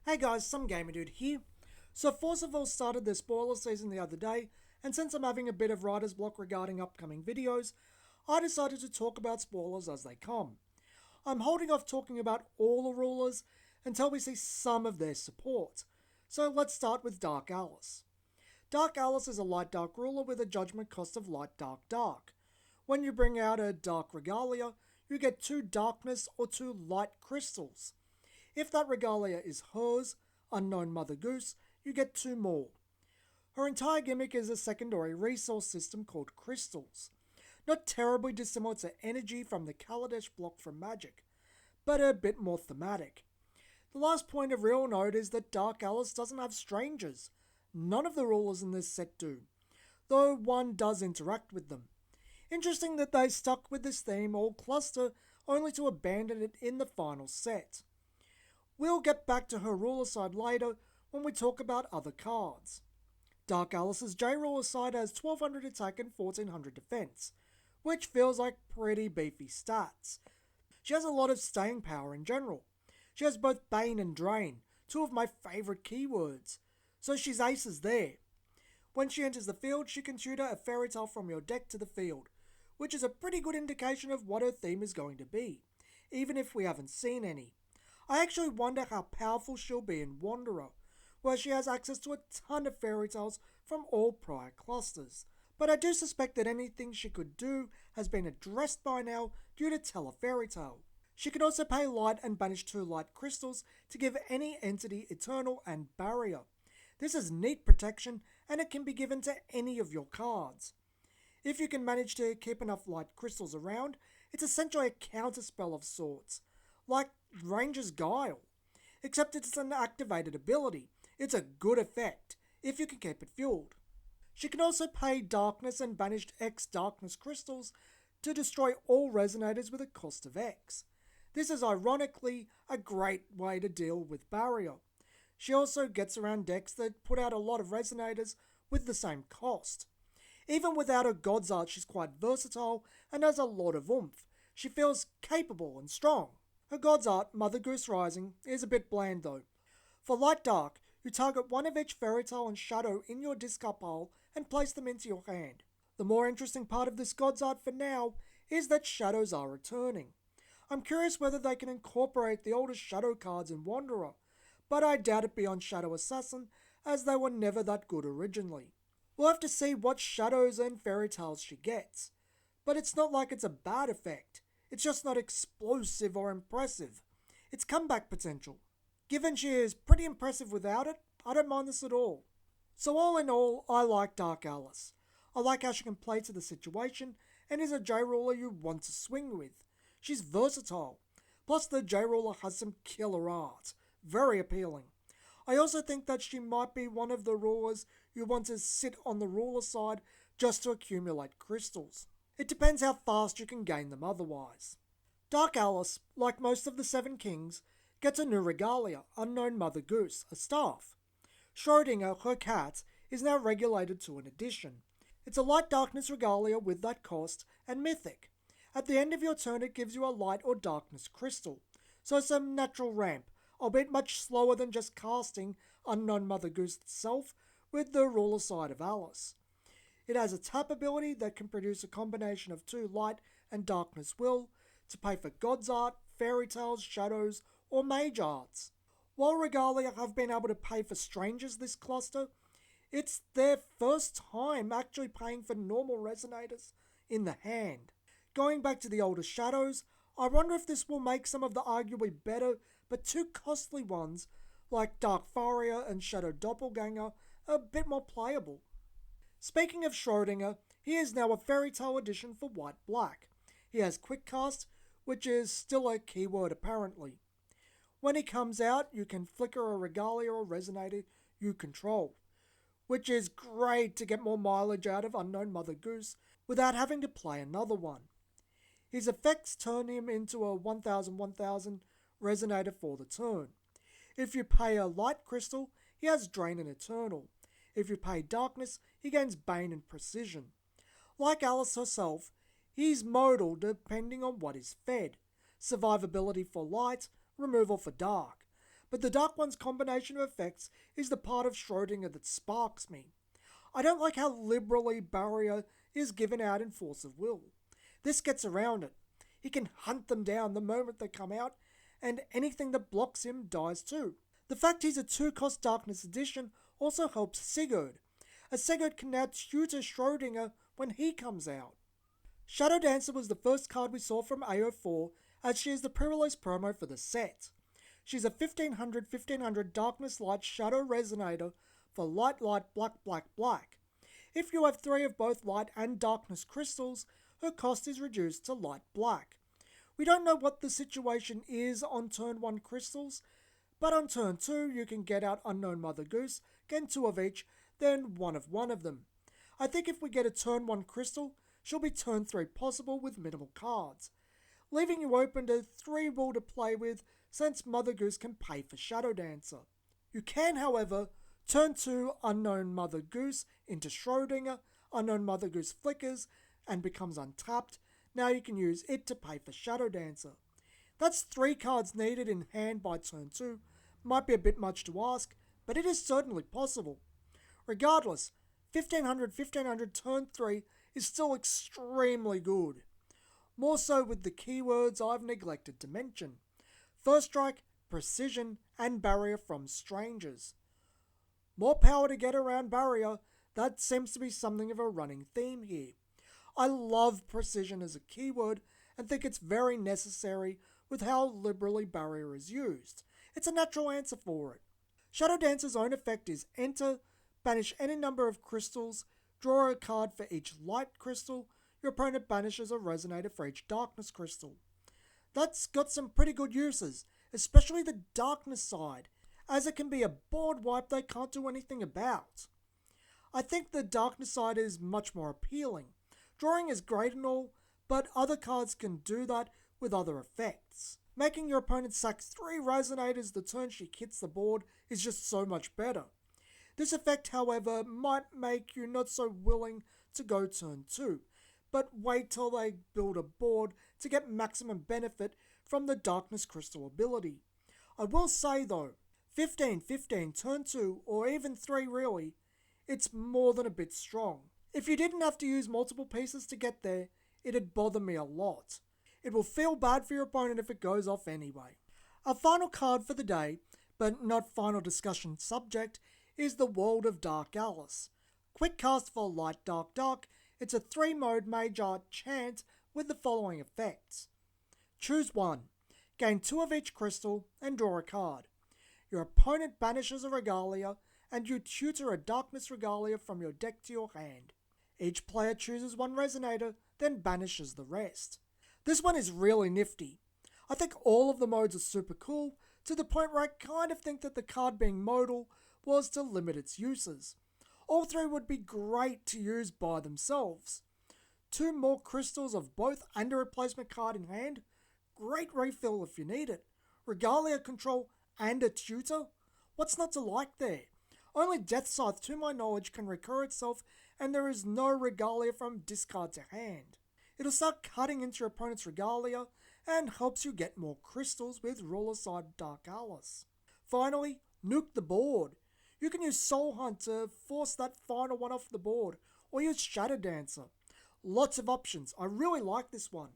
Hey guys, some gamer dude here. So Forceful started their spoiler season the other day, and since I'm having a bit of writer's block regarding upcoming videos, I decided to talk about spoilers as they come. I'm holding off talking about all the rulers until we see some of their support. So let's start with Dark Alice. Dark Alice is a light dark ruler with a judgment cost of light dark dark. When you bring out a dark regalia, you get 2 darkness or 2 light crystals. If that regalia is hers, Unknown Mother Goose, you get 2 more. Her entire gimmick is a secondary resource system called crystals. Not terribly dissimilar to energy from the Kaladesh block from Magic, but a bit more thematic. The last point of real note is that Dark Alice doesn't have strangers. None of the rulers in this set do, though one does interact with them. Interesting that they stuck with this theme all cluster only to abandon it in the final set. We'll get back to her ruler side later when we talk about other cards. Dark Alice's J-Ruler side has 1200 attack and 1400 defense, which feels like pretty beefy stats. She has a lot of staying power in general. She has both Bane and Drain, 2 of my favourite keywords, so she's aces there. When she enters the field, she can tutor a fairy tale from your deck to the field, which is a pretty good indication of what her theme is going to be, even if we haven't seen any. I actually wonder how powerful she'll be in Wanderer, where she has access to a ton of fairy tales from all prior clusters. But I do suspect that anything she could do has been addressed by now due to Tell a Fairy Tale. She can also pay light and banish 2 light crystals to give any entity Eternal and Barrier. This is neat protection and it can be given to any of your cards. If you can manage to keep enough light crystals around, it's essentially a counterspell of sorts, like Ranger's Guile, except it's an activated ability. It's a good effect, if you can keep it fueled. She can also pay Darkness and banish X Darkness crystals to destroy all Resonators with a cost of X. This is ironically a great way to deal with Barrier. She also gets around decks that put out a lot of Resonators with the same cost. Even without her God's Art, she's quite versatile and has a lot of oomph. She feels capable and strong. Her God's Art, Mother Goose Rising, is a bit bland though. For Light Dark, you target one of each Fairy Tale and Shadow in your discard pile and place them into your hand. The more interesting part of this God's Art for now is that Shadows are returning. I'm curious whether they can incorporate the older Shadow cards in Wanderer, but I doubt it beyond Shadow Assassin as they were never that good originally. We'll have to see what Shadows and Fairy Tales she gets, but it's not like it's a bad effect. It's just not explosive or impressive. It's comeback potential. Given she is pretty impressive without it, I don't mind this at all. So all in all, I like Dark Alice. I like how she can play to the situation and is a J-Ruler you want to swing with. She's versatile. Plus the J-Ruler has some killer art. Very appealing. I also think that she might be one of the rulers you want to sit on the ruler side just to accumulate crystals. It depends how fast you can gain them otherwise. Dark Alice, like most of the 7 kings, gets a new regalia, Unknown Mother Goose, a staff. Schrodinger, her cat, is now regulated to an addition. It's a light darkness regalia with that cost, and mythic. At the end of your turn it gives you a light or darkness crystal, so some natural ramp, albeit much slower than just casting Unknown Mother Goose itself with the ruler side of Alice. It has a tap ability that can produce a combination of 2 light and darkness will to pay for God's Art, Fairy Tales, Shadows, or Mage Arts. While Regalia have been able to pay for strangers this cluster, it's their first time actually paying for normal Resonators in the hand. Going back to the older Shadows, I wonder if this will make some of the arguably better but too costly ones like Dark Faria and Shadow Doppelganger a bit more playable. Speaking of Schrodinger, he is now a Fairy Tale edition for White-Black. He has Quick Cast, which is still a keyword apparently. When he comes out, you can flicker a Regalia or Resonator you control, which is great to get more mileage out of Unknown Mother Goose without having to play another one. His effects turn him into a 1000/1000 Resonator for the turn. If you pay a Light Crystal, he has Drain and Eternal. If you pay Darkness, he gains Bane and Precision. Like Alice herself, he's modal depending on what is fed. Survivability for Light, removal for Dark. but the Dark One's combination of effects is the part of Schrodinger that sparks me. I don't like how liberally Barrier is given out in Force of Will. This gets around it. He can hunt them down the moment they come out, and anything that blocks him dies too. The fact he's a 2-cost Darkness Edition also helps Sigurd, as Sigurd can now tutor Schrodinger when he comes out. Shadow Dancer was the first card we saw from AO4, as she is the pre-release promo for the set. She's a 1500 Darkness Light Shadow Resonator for Light Light Black Black Black. If you have 3 of both Light and Darkness crystals, her cost is reduced to Light Black. We don't know what the situation is on turn 1 crystals, but on turn 2 you can get out Unknown Mother Goose, get 2 of each, then one of them. I think if we get a turn 1 crystal, she'll be turn 3 possible with minimal cards, leaving you open to 3 wool to play with since Mother Goose can pay for Shadow Dancer. You can, however, turn 2 Unknown Mother Goose into Schrodinger, Unknown Mother Goose flickers and becomes untapped. Now you can use it to pay for Shadow Dancer. That's 3 cards needed in hand by turn 2. Might be a bit much to ask, but it is certainly possible. Regardless, 1500 turn 3 is still extremely good. More so with the keywords I've neglected to mention. First Strike, Precision, and Barrier from Strangers. More power to get around Barrier, that seems to be something of a running theme here. I love Precision as a keyword and think it's very necessary with how liberally Barrier is used. It's a natural answer for it. Shadow Dancer's own effect is enter, banish any number of crystals, draw a card for each light crystal, your opponent banishes a resonator for each darkness crystal. That's got some pretty good uses, especially the darkness side, as it can be a board wipe they can't do anything about. I think the darkness side is much more appealing. Drawing is great and all, but other cards can do that with other effects. Making your opponent sack 3 resonators the turn she hits the board is just so much better. This effect, however, might make you not so willing to go turn 2, but wait till they build a board to get maximum benefit from the Darkness Crystal ability. I will say though, 15 turn 2, or even 3 really, it's more than a bit strong. If you didn't have to use multiple pieces to get there, it'd bother me a lot. It will feel bad for your opponent if it goes off anyway. Our final card for the day, but not final discussion subject, is the World of Dark Alice. Quick cast for Light Dark Dark, it's a 3-mode Mage Art chant with the following effects. Choose 1, gain 2 of each crystal and draw a card. Your opponent banishes a Regalia and you tutor a Darkness Regalia from your deck to your hand. Each player chooses 1 Resonator, then banishes the rest. This one is really nifty. I think all of the modes are super cool, to the point where I kind of think that the card being modal was to limit its uses. All 3 would be great to use by themselves. 2 more crystals of both and a replacement card in hand, great refill if you need it. Regalia control and a tutor? What's not to like there? Only Death Scythe, to my knowledge, can recur itself, and there is no Regalia from discard to hand. It'll start cutting into your opponent's Regalia, and helps you get more crystals with Ruler Side Dark Alice. Finally, nuke the board. You can use Soul Hunt to force that final one off the board, or use Shadow Dancer. Lots of options, I really like this one.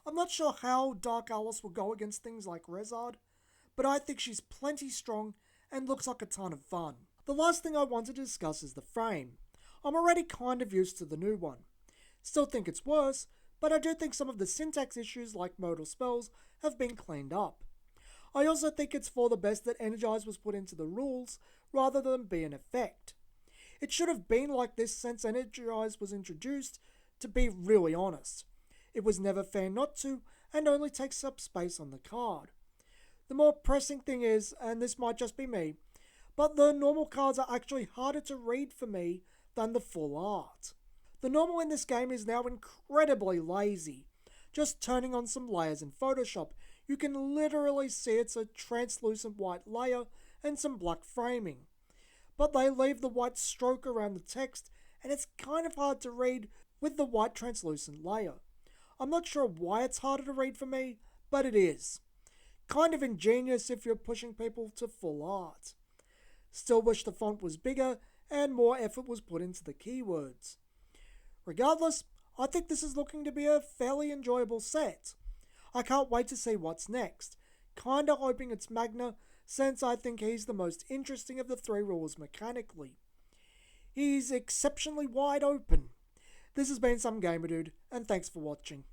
I'm not sure how Dark Alice will go against things like Rezard, but I think she's plenty strong and looks like a ton of fun. The last thing I want to discuss is the frame. I'm already kind of used to the new one. Still think it's worse, but I do think some of the syntax issues like modal spells have been cleaned up. I also think it's for the best that Energize was put into the rules rather than be an effect. It should have been like this since Energize was introduced, to be really honest. It was never fair not to, and only takes up space on the card. The more pressing thing is, and this might just be me, but the normal cards are actually harder to read for me than the full art. The normal in this game is now incredibly lazy. Just turning on some layers in Photoshop, you can literally see it's a translucent white layer and some black framing. But they leave the white stroke around the text, and it's kind of hard to read with the white translucent layer. I'm not sure why it's harder to read for me, but it is. Kind of ingenious if you're pushing people to full art. Still wish the font was bigger and more effort was put into the keywords. Regardless, I think this is looking to be a fairly enjoyable set. I can't wait to see what's next. Kinda hoping it's Magna, since I think he's the most interesting of the three rulers mechanically. He's exceptionally wide open. This has been Some Gamer Dude, and thanks for watching.